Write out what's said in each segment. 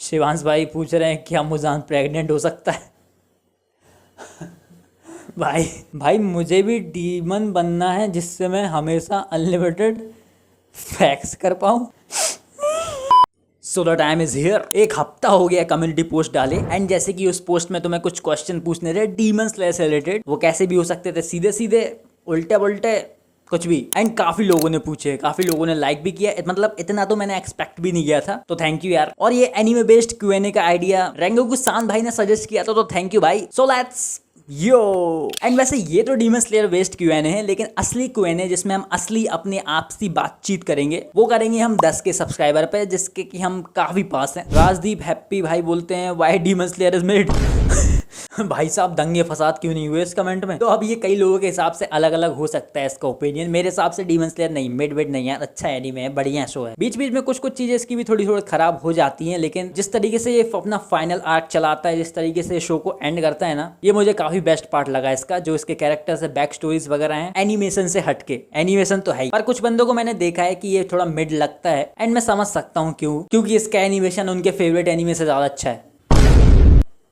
शिवांश भाई पूछ रहे हैं क्या मुजान प्रेग्नेंट हो सकता है? भाई भाई मुझे भी डीमन बनना है जिससे मैं हमेशा अनलिमिटेड फैक्स कर पाऊँ। So the time is here. एक हफ्ता हो गया कम्युनिटी पोस्ट डाले एंड जैसे कि उस पोस्ट में तुम्हें कुछ क्वेश्चन पूछने थे डीमन स्लेयर से रिलेटेड, वो कैसे भी हो सकते थे, सीधे सीधे, उल्टे पुल्टे, कुछ भी। एंड काफी लोगों ने पूछे, काफी लोगों ने लाइक भी किया, मतलब इतना तो मैंने एक्सपेक्ट भी नहीं किया था, तो थैंक यू यार। और ये एनीमे बेस्ड क्यूएनए का आइडिया रेंगोकू सान भाई ने सजेस्ट किया था, तो थैंक यू भाई। So let's yo. एंड वैसे ये तो डीमन स्लेयर बेस्ड क्यूएनए है, लेकिन असली क्यूएनए जिसमें हम असली अपने आपसी बातचीत करेंगे वो करेंगे हम 10 के सब्सक्राइबर पे, जिसके कि हम काफी पास हैं। राजदीप हैप्पी भाई बोलते हैं why demon slayer is made. भाई साहब दंगे फसाद क्यों नहीं हुए इस कमेंट में? तो अब ये कई लोगों के हिसाब से अलग अलग हो सकता है इसका ओपिनियन। मेरे हिसाब से डीमन स्लेयर नहीं, मिड वेड नहीं यार, अच्छा एनीमे है, बढ़िया शो है। बीच बीच में कुछ कुछ चीजें इसकी भी थोड़ी थोड़ी खराब हो जाती हैं, लेकिन जिस तरीके से ये अपना फाइनल आर्क चलाता है, जिस तरीके से शो को एंड करता है ना, ये मुझे काफी बेस्ट पार्ट लगा इसका। जो इसके कैरेक्टर्स है, बैक स्टोरीज वगैरह हैं, एनिमेशन से हटके, एनिमेशन तो है ही, पर कुछ बंदों को मैंने देखा है कि ये थोड़ा मिड लगता है एंड मैं समझ सकता हूँ क्यों, क्योंकि इसका एनिमेशन उनके फेवरेट एनिमे से ज्यादा अच्छा है,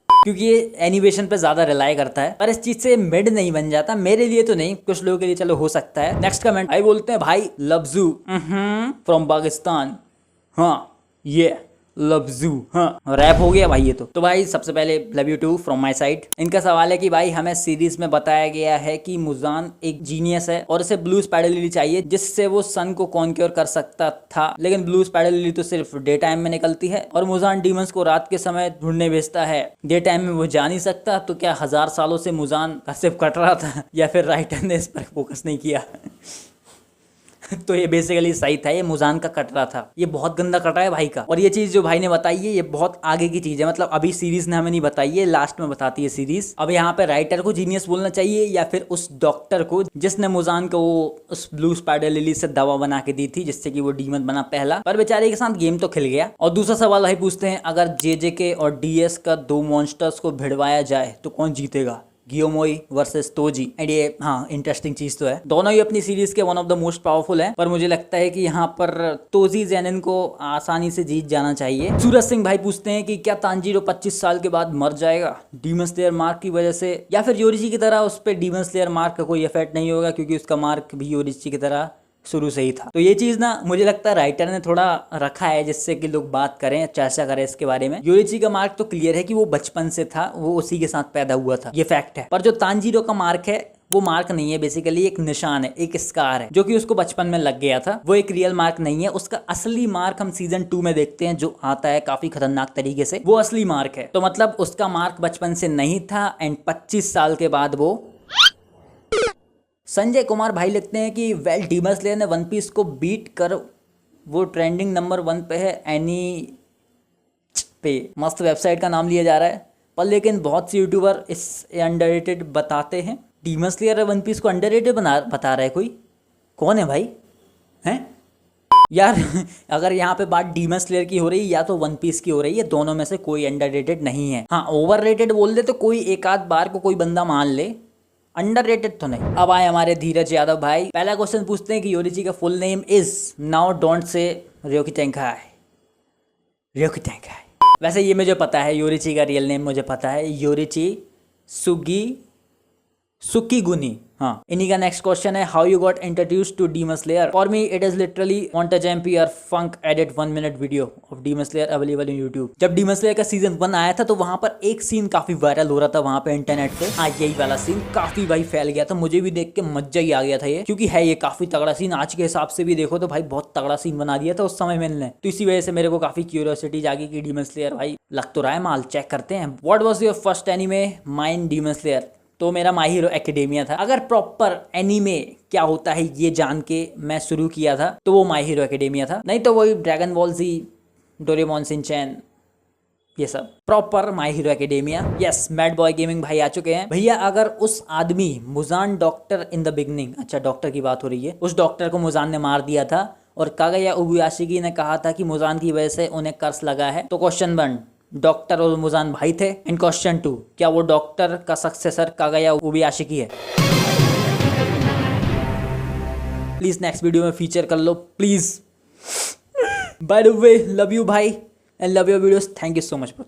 क्योंकि ये एनिमेशन पे ज्यादा रिलाई करता है। पर इस चीज से मिड नहीं बन जाता, मेरे लिए तो नहीं, कुछ लोगों के लिए चलो हो सकता है। नेक्स्ट कमेंट भाई बोलते हैं भाई लफ्जू फ्रॉम पाकिस्तान। हाँ ये लफ्जू, हाँ रैप हो गया भाई ये तो भाई सबसे पहले love you too from my side. इनका सवाल है कि भाई हमें सीरीज में बताया गया है कि मुजान एक जीनियस है और उसे ब्लू स्पाइडर लिली चाहिए जिससे वो सन को कॉन्क्योर कर सकता था, लेकिन ब्लू स्पाइडर लिली तो सिर्फ डे टाइम में निकलती है और मुजान डीमंस को रात के समय ढूंढने भेजता है, डे टाइम में वो जा नहीं सकता। तो क्या 1000 सालों से मुजान का सिर्फ कट रहा था या फिर राइटर ने इस पर फोकस नहीं किया? तो ये बेसिकली सही था, ये मुजान का कट रहा था, ये बहुत गंदा कटा है भाई का। और ये चीज जो भाई ने बताई है ये बहुत आगे की चीज है, मतलब अभी सीरीज ने हमें नहीं बताई है, लास्ट में बताती है सीरीज। अब यहाँ पे राइटर को जीनियस बोलना चाहिए या फिर उस डॉक्टर को जिसने मुजान को वो उस ब्लू स्पाइडर लिली से दवा बना के दी थी जिससे कि वो डीमन बना पहला, पर बेचारे के साथ गेम तो खिल गया। और दूसरा सवाल भाई पूछते हैं अगर जेजेके और डीएस का 2 मॉन्स्टर्स को भिड़वाया जाए तो कौन जीतेगा? गियोमोई वर्सेस तोजी। एंड ये हाँ इंटरेस्टिंग चीज तो है, दोनों ही अपनी सीरीज के one of the most powerful हैं, पर मुझे लगता है कि यहाँ पर तोजी जेनिन को आसानी से जीत जाना चाहिए। सूरज सिंह भाई पूछते हैं कि क्या तांजीरो 25 साल के बाद मर जाएगा डीमन स्लेयर मार्क की वजह से, या फिर योरिची की तरह उस पर डीमन स्लेयर मार्क का कोई इफेक्ट नहीं होगा क्योंकि उसका मार्क भी योरिची की तरह शुरू से ही था। तो ये चीज ना मुझे लगता है राइटर ने थोड़ा रखा है जिससे कि लोग बात करें, चर्चा करें इसके बारे में। योरिची का मार्क तो क्लियर है कि वो बचपन से था, वो उसी के साथ पैदा हुआ था, ये फैक्ट है। पर जो तांजीरो का मार्क है वो मार्क नहीं है, बेसिकली एक निशान है, एक स्कार है जो कि उसको बचपन में लग गया था, वो एक रियल मार्क नहीं है। उसका असली मार्क हम सीजन 2 में देखते हैं जो आता है काफी खतरनाक तरीके से, वो असली मार्क है। तो मतलब उसका मार्क बचपन से नहीं था एंड 25 साल के बाद वो। संजय कुमार भाई लिखते हैं कि वेल डीमन स्लेयर ने वन पीस को बीट कर वो ट्रेंडिंग नंबर 1 पे है एनी पे। मस्त वेबसाइट का नाम लिया जा रहा है, पर लेकिन बहुत से यूट्यूबर इस अंडररेटेड बताते हैं। डीमन स्लेयर वन पीस को अंडररेटेड बता रहा है कोई? कौन है भाई? हैं यार अगर यहाँ पे बात डीमन स्लेयर की हो रही है या तो वन पीस की हो रही है, दोनों में से कोई अंडररेटेड नहीं है। हाँ ओवररेटेड बोल दे तो कोई एक आध बार को कोई बंदा मान ले, अंडररेटेड तो नहीं। अब आए हमारे धीरज यादव भाई, पहला क्वेश्चन पूछते हैं कि योरिची का full name is, now don't say रियोकी टेंकाई, रियोकी टेंकाई। वैसे ये मुझे पता है, योरिची का रियल नेम मुझे पता है, योरिची सुकीगुनी। हाँ इन्हीं का नेक्स्ट क्वेश्चन है how you got introduced to Demon Slayer. For me it is literally montage MP और funk edit 1 minute video of Demon Slayer available in YouTube. जब डीमन स्लेयर का सीजन 1 आया था तो वहां पर एक सीन काफी वायरल हो रहा था वहां पे इंटरनेट पे। हाँ यही वाला सीन काफी भाई फैल गया था, मुझे भी देख के मजा ही आ गया था ये, क्योंकि है ये काफी तगड़ा सीन। आज के हिसाब से भी देखो तो भाई बहुत तगड़ा सीन बना दिया था उस समय मैंने, तो इसी वजह से मेरे को काफी क्यूरियोसिटी जागी कि डीमन स्लेयर भाई लग तो रहा है माल, चेक करते हैं। What was your first anime? Mine demon slayer. तो मेरा माई हीरो एकेडेमिया था। अगर प्रॉपर एनीमे क्या होता है ये जान के मैं शुरू किया था तो वो माई हीरो एकेडेमिया था, नहीं तो वही Dragon Ball Z, Doraemon Shinchan, ये सब proper My Hero Academia. Yes Mad Boy Gaming भाई आ चुके हैं। भैया अगर उस आदमी Muzan doctor in the beginning, अच्छा डॉक्टर की बात हो रही है, उस डॉक्टर को मुजान ने मार दिया था और कागाया उबुयाशिकी ने कहा था कि मुजान की वजह से उन्हें कर्स लगा है, तो क्वेश्चन 1 डॉक्टर और मुजान भाई थे। एंड क्वेश्चन 2 क्या वो डॉक्टर का सक्सेसर कागाया उबुयाशिकी है? प्लीज नेक्स्ट वीडियो में फीचर कर लो please. By the way love you भाई and love your videos. Thank you so much bro,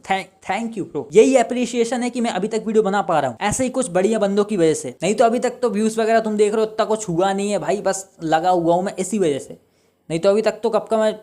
thank you bro. यही एप्रिशिएशन है कि मैं अभी तक वीडियो बना पा रहा हूँ, ऐसे ही कुछ बढ़िया बंदों की वजह से। नहीं तो अभी तक तो व्यूज वगैरह तुम देख रहे हो उतना कुछ हुआ नहीं है भाई, बस लगा हुआ हूँ मैं इसी वजह से। नहीं तो अभी तक तो कब का मैं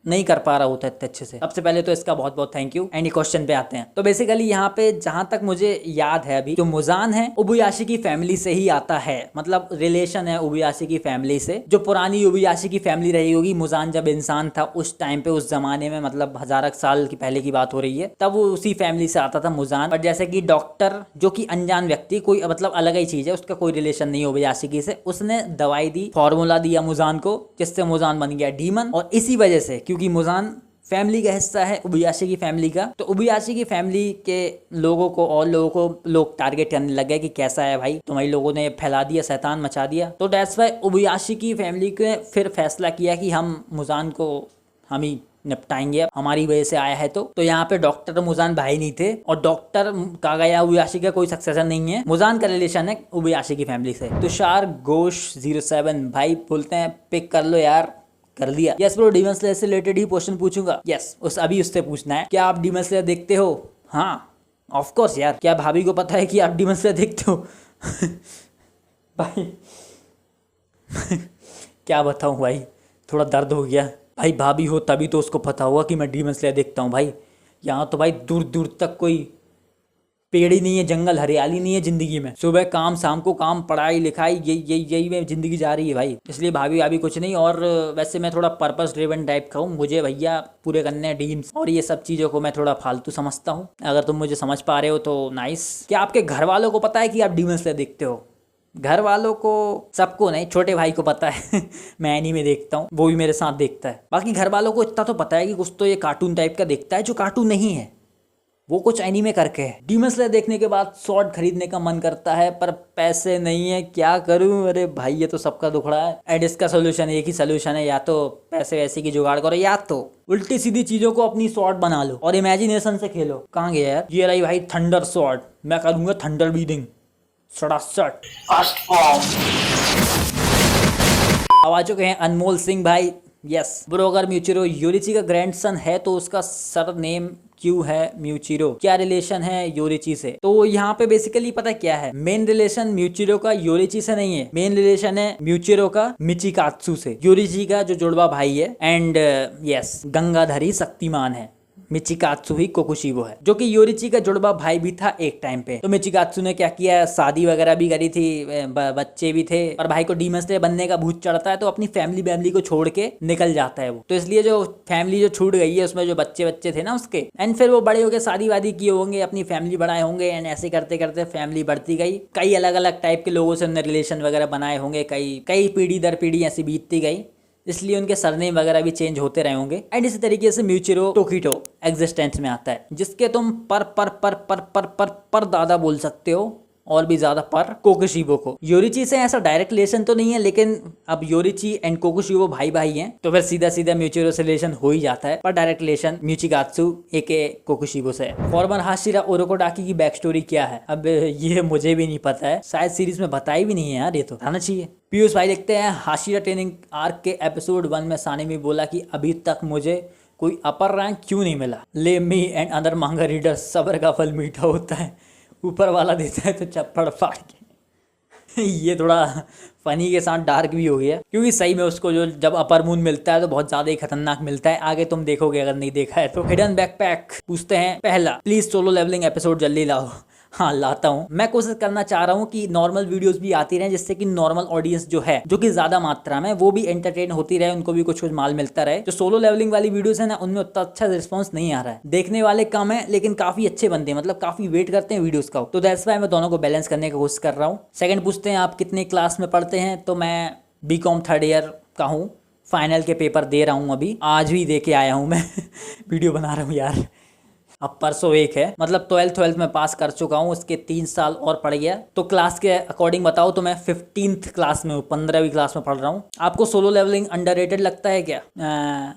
नहीं कर पा रहा होता इतने अच्छे से। सबसे पहले तो इसका बहुत बहुत थैंक यू। एंड क्वेश्चन पे आते हैं। तो बेसिकली यहाँ पे जहां तक मुझे याद है अभी, जो मुजान है उबुयाशी की फैमिली से ही आता है, मतलब रिलेशन है उबुयाशी की फैमिली से। जो पुरानी उबुयाशी की फैमिली रही होगी, मुजान जब इंसान था उस टाइम पे, उस जमाने में, मतलब हजारों साल की पहले की बात हो रही है, तब वो उसी फैमिली से आता था मुजान। और जैसे कि डॉक्टर जो कि अनजान व्यक्ति, कोई मतलब अलग ही चीज है, उसका कोई रिलेशन नहीं है उबुयाशी की से, उसने दवाई दी, फॉर्मूला दिया मुजान को, जिससे मुजान बन गया डीमन। और इसी वजह से, क्योंकि मुजान फैमिली का हिस्सा है उबुयाशी की फैमिली का, तो उबुयाशी की फैमिली के लोगों को और लोगों को लोग टारगेट करने लगे कि कैसा है भाई, तुम्हारे लोगों ने फैला दिया, शैतान मचा दिया। तो दैट्स वाई उबुयाशी की फैमिली ने फिर फैसला किया कि हम मुजान को हम ही निपटाएंगे, हमारी वजह से आया है। तो यहाँ पे डॉक्टर मुजान भाई नहीं थे, और डॉक्टर कागाया उबुयाशी का कोई सक्सेसर नहीं है। मुजान का रिलेशन है उबुयाशी की फैमिली से। तुषार घोष 07 भाई बोलते हैं पिक कर लो यार, कर दिया। यस ब्रो, डीमन स्लेयर से रिलेटेड ही क्वेश्चन पूछूंगा। यस, अभी उससे पूछना है, क्या आप डीमन स्लेयर देखते हो? हाँ ऑफ कोर्स यार। क्या भाभी को पता है कि आप डीमन स्लेयर देखते हो? भाई क्या बताऊं भाई, थोड़ा दर्द हो गया भाई। भाभी हो तभी तो उसको पता होगा कि मैं डीमन स्लेयर देखता हूँ भाई। यहाँ तो भाई दूर दूर तक कोई पेड़ ही नहीं है, जंगल, हरियाली नहीं है जिंदगी में। सुबह काम, शाम को काम, पढ़ाई लिखाई, यही में जिंदगी जा रही है भाई। इसलिए भाभी भाभी कुछ नहीं। और वैसे मैं थोड़ा पर्पस ड्रिवन टाइप का हूँ, मुझे भैया पूरे करने हैं ड्रीम्स, और ये सब चीज़ों को मैं थोड़ा फालतू समझता हूँ। अगर तुम मुझे समझ पा रहे हो तो नाइस। क्या आपके घर वालों को पता है कि आप डीमन स्लेयर देखते हो? घर वालों को, सबको नहीं, छोटे भाई को पता है मैं एनीमे देखता हूँ, वो भी मेरे साथ देखता है। बाकी घर वालों को इतना तो पता है कि कुछ तो ये कार्टून टाइप का देखता है, जो कार्टून नहीं है, वो कुछ एनीमे करके है। डीमन स्लेयर देखने के बाद स्वॉर्ड खरीदने का मन करता है, पर पैसे नहीं है, क्या करूं? अरे भाई ये तो सबका दुखड़ा है। एंड इसका सोल्यूशन एक ही सोल्यूशन है, या तो पैसे वैसे की जुगाड़ करो, या तो उल्टी सीधी चीजों को अपनी स्वॉर्ड बना लो और इमेजिनेशन से खेलो। कहाँ गया यार? ये रही भाई थंडर स्वॉर्ड, मैं करूंगा थंडर ब्रीदिंग सड़ासट। अब आ चुके हैं अनमोल सिंह भाई। यस ब्रो, अगर म्यूचिरो योरिची का ग्रैंडसन है तो उसका सर नेम क्यों है म्यूचिरो? क्या रिलेशन है योरिची से? तो यहाँ पे बेसिकली पता क्या है, मेन रिलेशन म्यूचिरो का योरिची से नहीं है, मेन रिलेशन है म्यूचिरो का मिचिकात्सु से। योरिची का जो जुड़वा भाई है, एंड यस गंगाधरी शक्तिमान है, मिचिकात्सु ही कोकुशिबो है, जो कि योरिची का जुड़वा भाई भी था एक टाइम पे। तो मिचिकात्सु ने क्या किया, शादी वगैरह भी करी थी, बच्चे भी थे, और भाई को डीमन स्लेयर बनने का भूत चढ़ता है, तो अपनी फैमिली को छोड़ के निकल जाता है वो। तो इसलिए जो फैमिली जो छूट गई है, उसमें जो बच्चे थे ना उसके, एंड फिर वो बड़े होके शादी वादी किए होंगे, अपनी फैमिली बढ़ाए होंगे, एंड ऐसे करते करते फैमिली बढ़ती गई। कई अलग अलग टाइप के लोगों से उन्होंने रिलेशन वगैरह बनाए होंगे, कई पीढ़ी दर पीढ़ी ऐसी बीतती गई, इसलिए उनके सरनेम वगैरह भी चेंज होते रहे होंगे। एंड इसी तरीके से म्यूचिरो टोकिटो एग्जिस्टेंस में आता है, जिसके तुम पर दादा बोल सकते हो, और भी ज्यादा पर कोकुशिबो को। योरिची से ऐसा डायरेक्ट रिलेशन तो नहीं है, लेकिन अब योरिची एंड कोकुशिबो भाई भाई हैं, तो फिर सीधा सीधा म्यूचिरो से रिलेशन हो ही जाता है, पर डायरेक्ट रिलेशन मिचिकात्सु एके कोकुशिबो से है। फॉर्मर हाशिरा ओरोकोडाकी की बैक स्टोरी क्या है? अब ये मुझे भी नहीं पता है, शायद सीरीज में बताई भी नहीं है यार, ये तो आना चाहिए। पीयूष भाई लिखते हैं, हाशिरा ट्रेनिंग आर्क के एपिसोड 1 में सानिमी बोला कि अभी तक मुझे कोई अपर रैंक क्यों नहीं मिला। ले मी एंड अदर मांगा रीडर, सब्र का फल मीठा होता है, ऊपर वाला देता है तो चप्पड़ फाड़ के। ये थोड़ा फनी के साथ डार्क भी हो गया, क्योंकि सही में उसको जो जब अपर मून मिलता है तो बहुत ज्यादा ही खतरनाक मिलता है। आगे तुम देखोगे अगर नहीं देखा है तो। हिडन बैकपैक पूछते हैं, पहला प्लीज सोलो लेवलिंग एपिसोड जल्दी लाओ। हाँ लाता हूँ, मैं कोशिश करना चाह रहा हूँ कि नॉर्मल वीडियोस भी आती रहे, जिससे कि नॉर्मल ऑडियंस जो है, जो कि ज्यादा मात्रा में, वो भी एंटरटेन होती रहे, उनको भी कुछ माल मिलता रहे। जो सोलो लेवलिंग वाली वीडियोस है ना, उनमें उतना अच्छा रिस्पॉन्स नहीं आ रहा है, देखने वाले कम है, लेकिन काफी अच्छे बनते हैं, मतलब काफी वेट करते हैं वीडियोस का। तो दैट्स व्हाई मैं दोनों को बैलेंस करने की कोशिश कर रहा हूँ। सेकंड पूछते हैं, आप कितने क्लास में पढ़ते हैं? तो मैं बीकॉम 3rd ईयर का हूँ, फाइनल के पेपर दे रहा हूँ, अभी आज भी दे के आया हूँ मैं। वीडियो बना रहा हूँ यार, अब परसों एक है, मतलब 12th में पास कर चुका हूँ, उसके 3 साल और पढ़ गया। तो क्लास के अकॉर्डिंग बताओ तो मैं 15th क्लास में हूँ, 15वीं क्लास में पढ़ रहा हूँ। आपको सोलो लेवलिंग अंडररेटेड लगता है क्या?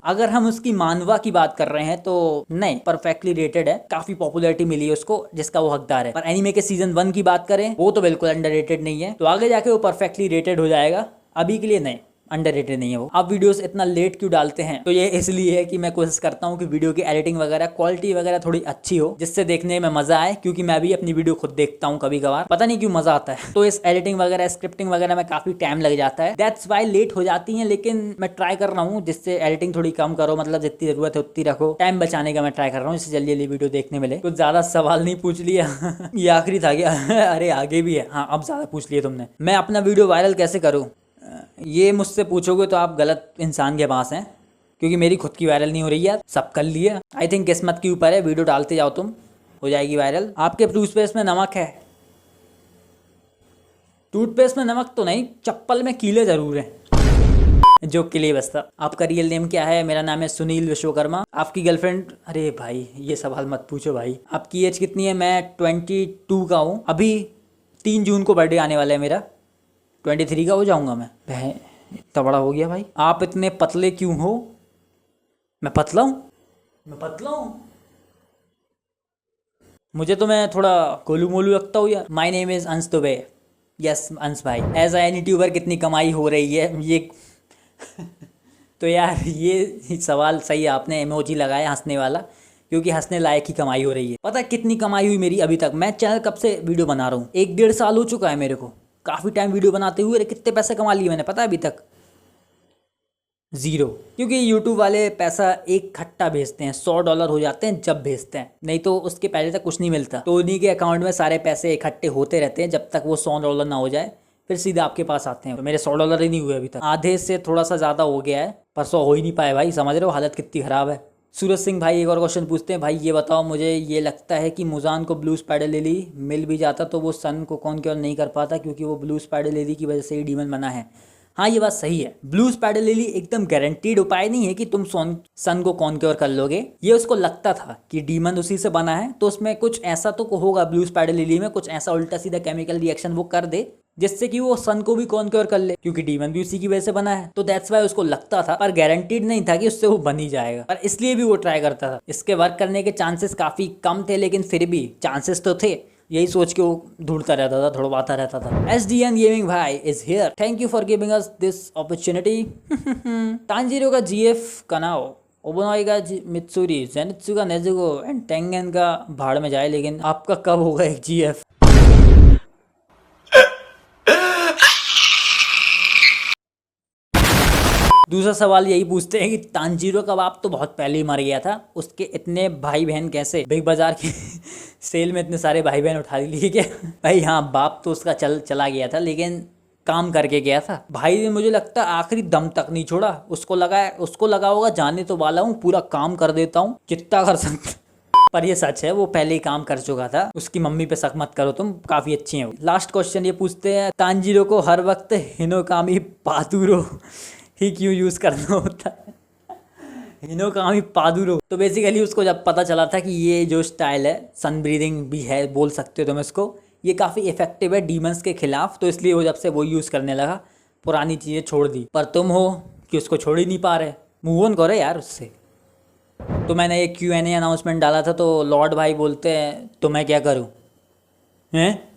अगर हम उसकी मानवा की बात कर रहे हैं तो नहीं, परफेक्टली रेटेड है, काफी पॉपुलैरिटी मिली है उसको, जिसका वो हकदार है। पर एनीमे के सीजन 1 की बात करें, वो तो बिल्कुल अंडररेटेड नहीं है, तो आगे जाके वो परफेक्टली रेटेड हो जाएगा, अभी के लिए नहीं। अंडररेटेड नहीं है वो। आप वीडियोस इतना लेट क्यों डालते हैं? तो ये इसलिए है कि मैं कोशिश करता हूँ कि वीडियो की एडिटिंग वगैरह क्वालिटी वगैरह थोड़ी अच्छी हो, जिससे देखने में मजा आए, क्योंकि मैं भी अपनी वीडियो खुद देखता हूँ कभी कभार, पता नहीं क्यों मजा आता है। तो इस एडिटिंग वगैरह स्क्रिप्टिंग वगैरह में काफी टाइम लग जाता है, दैट्स वाई लेट हो जाती है। लेकिन मैं ट्राई कर रहा हूँ जिससे एडिटिंग थोड़ी कम करो, मतलब जितनी जरूरत है उतनी रखो, टाइम बचाने का मैं ट्राई कर रहा हूँ, जिससे जल्दी जल्दी वीडियो देखने मिले। कुछ ज्यादा सवाल नहीं पूछ लिया ये आखिरी था क्या? अरे आगे भी है। हाँ, अब ज्यादा पूछ लिए तुमने। मैं अपना वीडियो वायरल कैसे करूँ? ये मुझसे पूछोगे तो आप गलत इंसान के पास हैं, क्योंकि मेरी खुद की वायरल नहीं हो रही है, सब कर लिए। आई थिंक किस्मत के ऊपर है, वीडियो डालते जाओ तुम, हो जाएगी वायरल। आपके टूथपेस्ट में नमक है? टूथपेस्ट में नमक तो नहीं, चप्पल में कीले जरूर हैं। जोक के लिए बसता। आपका रियल नेम क्या है? मेरा नाम है सुनील विश्वकर्मा। आपकी गर्लफ्रेंड? अरे भाई ये सवाल मत पूछो भाई। आपकी एज कितनी है? मैं 22 का हूँ। अभी 3 जून को बर्थडे आने वाला है मेरा, 23 का हो जाऊंगा मैं। इतना बड़ा हो गया भाई। आप इतने पतले क्यों हो? मैं पतला हूँ? मैं पतला हूँ? मुझे तो मैं थोड़ा गोलू मोलू लगता हूँ यार। माई नेम इज अंश दुबे। यस अंश भाई। एज एन यूट्यूबर कितनी कमाई हो रही है ये तो यार ये सवाल सही है, आपने इमोजी लगाया हंसने वाला, क्योंकि हंसने लायक ही कमाई हो रही है। पता है कितनी कमाई हुई मेरी अभी तक? मैं चैनल कब से वीडियो बना रहा हूँ, 1-1.5 साल हो चुका है मेरे को, काफ़ी टाइम वीडियो बनाते हुए। कितने पैसे कमा लिए मैंने पता है? अभी तक 0, क्योंकि यूट्यूब वाले पैसा एक खट्टा भेजते हैं, $100 हो जाते हैं जब भेजते हैं, नहीं तो उसके पहले तक कुछ नहीं मिलता। तो उन्हीं के अकाउंट में सारे पैसे इकट्ठे होते रहते हैं जब तक वो $100 ना हो जाए, फिर सीधा आपके पास आते हैं। तो मेरे $100 ही नहीं हुए अभी तक, आधे से थोड़ा सा ज़्यादा हो गया है, पर 100 हो ही नहीं पाए भाई। समझ रहे हो हालत कितनी ख़राब है। सूरज सिंह भाई एक और क्वेश्चन पूछते हैं। भाई ये बताओ, मुझे ये लगता है कि मुजान को ब्लू स्पाइडर लिली मिल भी जाता तो वो सन को कॉन्क्योर नहीं कर पाता, क्योंकि वो ब्लू स्पाइडर लिली की वजह से ही डीमन बना है। हाँ ये बात सही है। ब्लू स्पाइडर लिली एकदम गारंटीड उपाय नहीं है कि तुम सन को कॉन्क्योर कर लोगे। ये उसको लगता था कि डीमन उसी से बना है, तो उसमें कुछ ऐसा तो होगा ब्लू स्पाइडर लिली में, कुछ ऐसा उल्टा सीधा केमिकल रिएक्शन वो कर दे जिससे कि वो सन को भी कॉन्क्योर कर ले, क्योंकि डीमन भी उसी की वजह से बना है। तो दैट्स वाई उसको लगता था, पर गारंटीड नहीं था कि उससे वो बन ही जाएगा, पर इसलिए भी वो ट्राई करता था। इसके वर्क करने के चांसेस काफी कम थे, लेकिन फिर भी चांसेस तो थे। यही सोच के वो ढूंढता रहता था, थोड़ा रहता था। SDN गेमिंग भाई is here, thank you for giving us this opportunity. Tanjiro का GF कनाओ, ओबोनोई का मित्सुरी, जेनित्सु का नेजुको एंड टेंगन का भाड़ में जाए। लेकिन आपका कब होगा एक GF? दूसरा सवाल यही पूछते हैं कि तांजीरो का बाप तो बहुत पहले ही मर गया था, उसके इतने भाई बहन कैसे? बिग बाजार की सेल में इतने सारे भाई बहन उठा लिए क्या? भाई हाँ, बाप तो उसका चला गया था, लेकिन काम करके गया था। भाई ने मुझे लगता है आखिरी दम तक नहीं छोड़ा। उसको लगा होगा जाने तो वाला हूँ, पूरा काम कर देता हूँ जितना कर सकता। पर ये सच है, वो पहले ही काम कर चुका था। उसकी मम्मी पे शक मत करो तुम, काफी अच्छी है। लास्ट क्वेश्चन ये पूछते हैं, तांजीरो को हर वक्त हिनोकामी पादुरो ही क्यों यूज करना होता है? हिनोकामी पादुरो। तो बेसिकली उसको जब पता चला था कि ये जो स्टाइल है, सन ब्रीदिंग भी है बोल सकते हो तुम इसको, ये काफ़ी इफेक्टिव है डीमंस के खिलाफ, तो इसलिए वो जब से वो यूज़ करने लगा, पुरानी चीज़ें छोड़ दी। पर तुम हो कि उसको छोड़ ही नहीं पा रहे, मूव ऑन करो यार उससे। तो मैंने एक Q&A अनाउंसमेंट डाला था, तो लॉर्ड भाई बोलते हैं तो मैं क्या करूँ? हैं,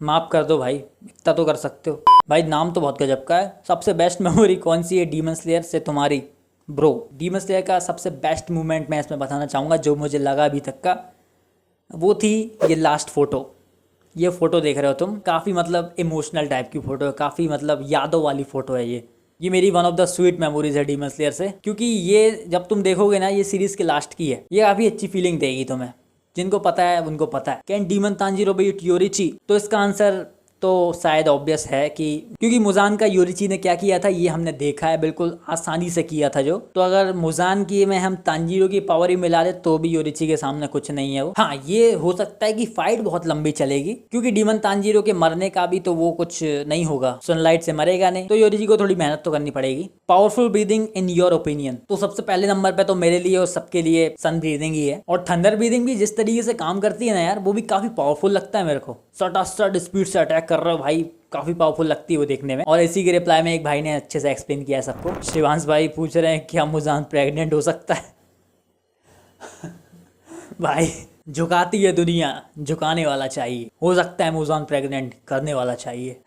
माफ़ कर दो भाई, इतना तो कर सकते हो। भाई नाम तो बहुत गजब का है। सबसे बेस्ट मेमोरी कौन सी है डीमन स्लेयर से तुम्हारी? ब्रो, डीमन स्लेयर का सबसे बेस्ट मोमेंट मैं इसमें बताना चाहूँगा, जो मुझे लगा अभी तक का, वो थी ये लास्ट फ़ोटो। ये फ़ोटो देख रहे हो तुम, काफ़ी मतलब इमोशनल टाइप की फ़ोटो है, काफ़ी मतलब यादों वाली फ़ोटो है ये मेरी one of the sweet memories है डीमन स्लेयर से, क्योंकि ये जब तुम देखोगे ना, ये सीरीज़ के लास्ट की है, ये काफ़ी अच्छी फीलिंग देगी तुम्हें। जिनको पता है उनको पता है। Can demon Tanjiro be Yoriichi? तो इसका आंसर तो शायद ऑब्वियस है कि क्योंकि मुजान का योरिची ने क्या किया था ये हमने देखा है, बिल्कुल आसानी से किया था जो। तो अगर मुजान की में हम तांजीरो की पावर ही मिला दे तो भी योरिची के सामने कुछ नहीं है वो। हाँ, ये हो सकता है कि फाइट बहुत लंबी चलेगी, क्योंकि डीमन तांजीरो के मरने का भी तो वो कुछ नहीं होगा, सनलाइट से मरेगा नहीं, तो योरिची को थोड़ी मेहनत तो करनी पड़ेगी। Powerful breathing in your opinion? तो सबसे पहले नंबर पे तो मेरे लिए और सबके लिए सन ब्रीदिंग ही है, और थंडर ब्रीदिंग भी जिस तरीके से काम करती है ना यार, वो भी काफी पावरफुल लगता है मेरे को। सटासट स्पीड से अटैक कर रहा हो भाई, काफी पावरफुल लगती है वो देखने में। और इसी के रिप्लाई में एक भाई ने अच्छे से एक्सप्लेन किया है सबको। शिवांश भाई पूछ रहे हैं क्या मुजान प्रेग्नेंट हो सकता है? भाई झुकाती है दुनिया, झुकाने वाला चाहिए। हो सकता है मुजान प्रेग्नेंट, करने वाला चाहिए।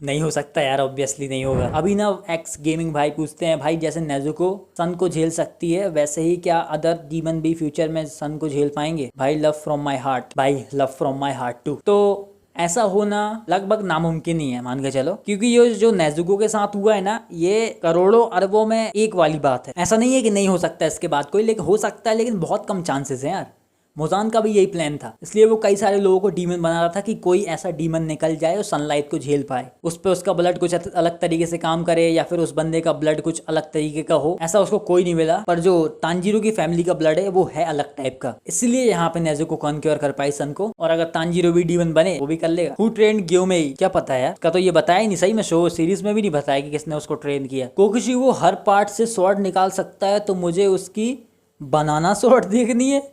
नहीं हो सकता यार, ऑब्वियसली नहीं होगा। अभिनव एक्स गेमिंग भाई पूछते हैं, भाई जैसे नेजुको सन को झेल सकती है वैसे ही क्या अदर डीमन भी फ्यूचर में सन को झेल पाएंगे? भाई लव फ्रॉम माई हार्ट, भाई love from my heart too. तो ऐसा होना लगभग नामुमकिन ही है, मान के चलो, क्योंकि ये जो नेजुको के साथ हुआ है ना, ये करोड़ों अरबों में एक वाली बात है। ऐसा नहीं है कि नहीं हो सकता इसके बाद कोई, लेकिन हो सकता है, लेकिन बहुत कम चांसेस है यार। मोजान का भी यही प्लान था, इसलिए वो कई सारे लोगों को डीमन बना रहा था कि कोई ऐसा डीमन निकल जाए जो सनलाइट को झेल पाए, उस पर उसका ब्लड कुछ अलग तरीके से काम करे, या फिर उस बंदे का ब्लड कुछ अलग तरीके का हो। ऐसा उसको कोई नहीं मिला, पर जो तांजीरो की फैमिली का ब्लड है वो है अलग टाइप का, इसलिए यहाँ पे नेजुको कॉन्क्योर कर पाई सन को। और अगर तांजीरो भी डीमन बने वो भी कर लेगा। हु ट्रेन ग्योमेई, क्या पता है का, तो ये बताया ही नहीं सही में, शो सीरीज में भी नहीं बताया कि किसने उसको ट्रेन किया। कोकुशी वो हर पार्ट से स्वॉर्ड निकाल सकता है, तो मुझे उसकी बनाना स्वॉर्ड देखनी है।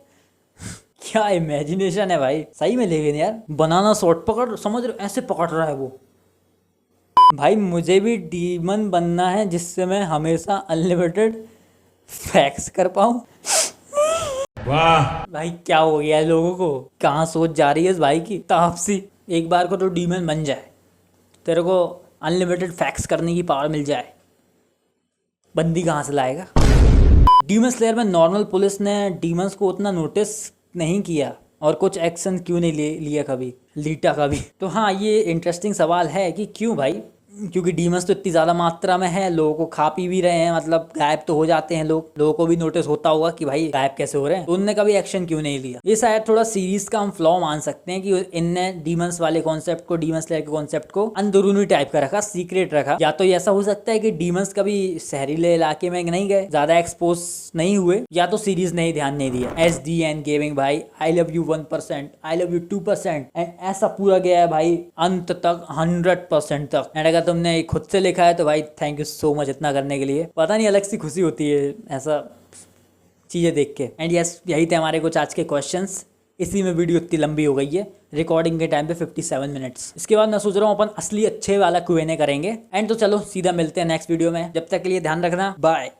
क्या इमेजिनेशन है भाई, सही में। लेकिन यार बनाना शॉट पकड़, समझ रहे, ऐसे पकड़ रहा है वो। भाई मुझे भी डीमन बनना है जिससे मैं हमेशा अनलिमिटेड फैक्स कर पाऊं। वाह भाई, क्या हो गया है लोगों को, कहाँ सोच जा रही है इस भाई की तापसी। एक बार को तो डीमन बन जाए, तेरे को अनलिमिटेड फैक्स करने की पावर मिल जाए, बंदी कहाँ से लाएगा? डीमन स्लेयर में नॉर्मल पुलिस ने डीमंस को उतना नोटिस नहीं किया, और कुछ एक्शन क्यों नहीं लिया कभी लीटा का भी? तो हाँ, ये इंटरेस्टिंग सवाल है कि क्यों भाई, क्योंकि डीमंस तो इतनी ज़्यादा मात्रा में है, लोगों को खा पी भी रहे हैं, मतलब गायब तो हो जाते हैं लोग, लोगों को भी नोटिस होता होगा कि भाई गायब कैसे हो रहे हैं, तो उनने कभी एक्शन क्यों नहीं लिया? ये शायद थोड़ा सीरीज का हम फ्लॉ मान सकते हैं कि इनने डीमंस वाले कॉन्सेप्ट को, डीमन स्लेयर के कॉन्सेप्ट को अंदरूनी टाइप का रखा, सीक्रेट रखा। या तो ऐसा हो सकता है कि डीमंस कभी शहरीले इलाके में नहीं गए, ज्यादा एक्सपोज नहीं हुए, या तो सीरीज ने ध्यान नहीं दिया। SDN गेमिंग भाई, I love you 1%, I love you 2%, and ऐसा पूरा गया है भाई अंत तक 100% तक। एंड अगर तुमने खुद से लिखा है तो भाई थैंक यू सो मच इतना करने के लिए, पता नहीं अलग सी खुशी होती है ऐसा चीज़ें देख के। एंड यस, यही थे हमारे कुछ आज के क्वेश्चंस, इसी में वीडियो इतनी लंबी हो गई है, रिकॉर्डिंग के टाइम पे 57 मिनट्स। इसके बाद मैं सोच रहा हूँ अपन असली अच्छे वाला Q&A करेंगे। एंड तो चलो सीधा मिलते हैं नेक्स्ट वीडियो में, जब तक के लिए ध्यान रखना, बाय।